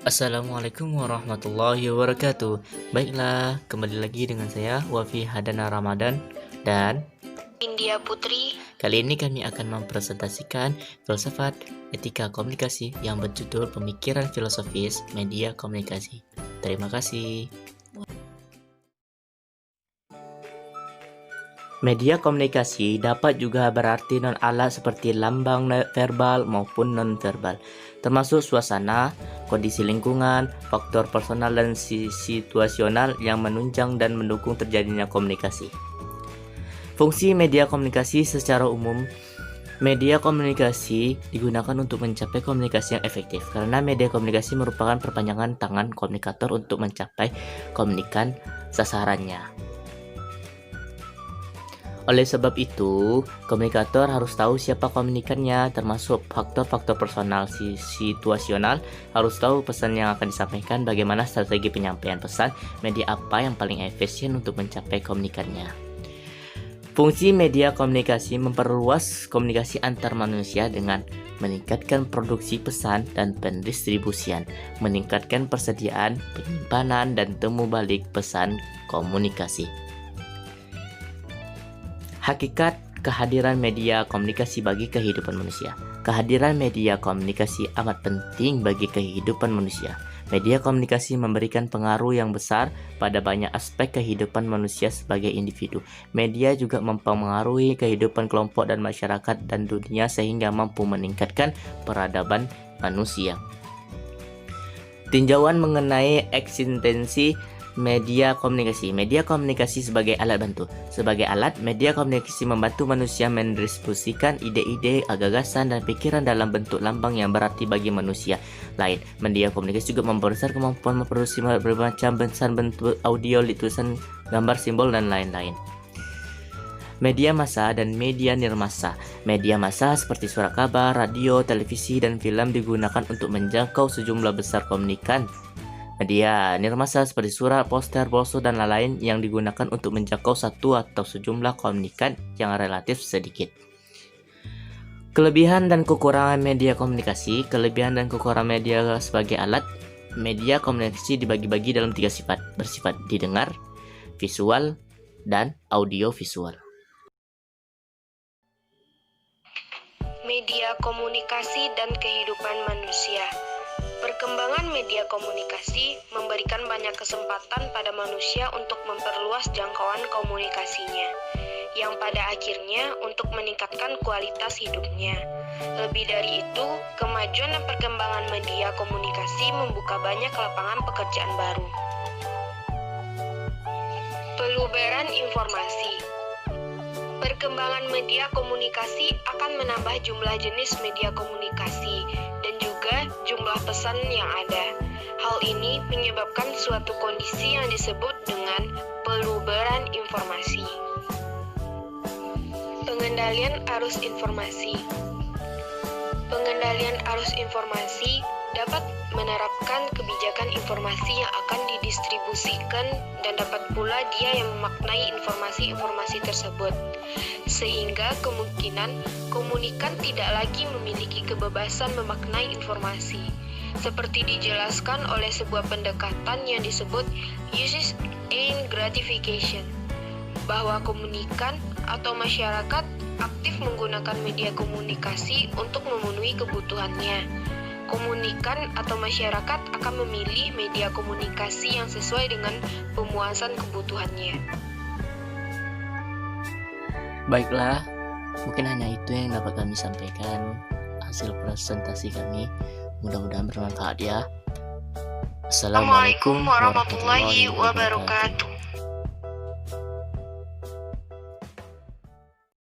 Assalamualaikum warahmatullahi wabarakatuh. Baiklah, kembali lagi dengan saya Wafi Hadana Ramadan dan India Putri. kali ini kami akan mempresentasikan filsafat etika komunikasi yang berjudul Pemikiran Filosofis Media Komunikasi. Terima kasih. Media komunikasi dapat juga berarti non-alat seperti lambang verbal maupun non-verbal, termasuk suasana, kondisi lingkungan, faktor personal dan situasional yang menunjang dan mendukung terjadinya komunikasi. Fungsi media komunikasi secara umum, media komunikasi digunakan untuk mencapai komunikasi yang efektif karena media komunikasi merupakan perpanjangan tangan komunikator untuk mencapai komunikan sasarannya. Oleh sebab itu, komunikator harus tahu siapa komunikannya, termasuk faktor-faktor personal situasional, harus tahu pesan yang akan disampaikan, bagaimana strategi penyampaian pesan, media apa yang paling efisien untuk mencapai komunikannya. Fungsi media komunikasi memperluas komunikasi antar manusia dengan meningkatkan produksi pesan dan pendistribusian, meningkatkan persediaan, penyimpanan, dan temu balik pesan komunikasi. Hakikat kehadiran media komunikasi bagi kehidupan manusia. Kehadiran media komunikasi amat penting bagi kehidupan manusia. Media komunikasi memberikan pengaruh yang besar pada banyak aspek kehidupan manusia sebagai individu. Media juga mempengaruhi kehidupan kelompok dan masyarakat dan dunia sehingga mampu meningkatkan peradaban manusia. Tinjauan mengenai eksistensi media komunikasi. Media komunikasi sebagai alat bantu. Sebagai alat, media komunikasi membantu manusia mendistribusikan ide-ide, gagasan, dan pikiran dalam bentuk lambang yang berarti bagi manusia lain. Media komunikasi juga membesar kemampuan memproduksi bermacam bentuk audio, tulisan, gambar, simbol, dan lain-lain. Media massa dan media nirmasa. Media massa seperti surat kabar, radio, televisi, dan film digunakan untuk menjangkau sejumlah besar komunikan. Media nirmasa seperti surat, poster, brosur, dan lain-lain yang digunakan untuk menjangkau satu atau sejumlah komunikan yang relatif sedikit. Kelebihan dan kekurangan media komunikasi. Kelebihan dan kekurangan media sebagai alat. Media komunikasi dibagi-bagi dalam 3 sifat. Bersifat didengar, visual, dan audio visual. Media komunikasi dan kehidupan manusia. Perkembangan media komunikasi memberikan banyak kesempatan pada manusia untuk memperluas jangkauan komunikasinya, yang pada akhirnya untuk meningkatkan kualitas hidupnya. Lebih dari itu, kemajuan dan perkembangan media komunikasi membuka banyak lapangan pekerjaan baru. Peluberan informasi. Perkembangan media komunikasi akan menambah jumlah jenis media komunikasi dan juga jumlah pesan yang ada. Hal ini menyebabkan suatu kondisi yang disebut dengan peluberan informasi. Pengendalian arus informasi. Pengendalian arus informasi dapat menerapkan kebijakan informasi yang akan didistribusikan dan dapat pula dia yang memaknai informasi-informasi tersebut, sehingga kemungkinan komunikan tidak lagi memiliki kebebasan memaknai informasi, seperti dijelaskan oleh sebuah pendekatan yang disebut uses and gratification, bahwa komunikan atau masyarakat aktif menggunakan media komunikasi untuk memenuhi kebutuhannya. Komunikan atau masyarakat akan memilih media komunikasi yang sesuai dengan pemuasan kebutuhannya. Baiklah, mungkin hanya itu yang dapat kami sampaikan hasil presentasi kami. Mudah-mudahan bermanfaat ya. Assalamualaikum warahmatullahi wabarakatuh.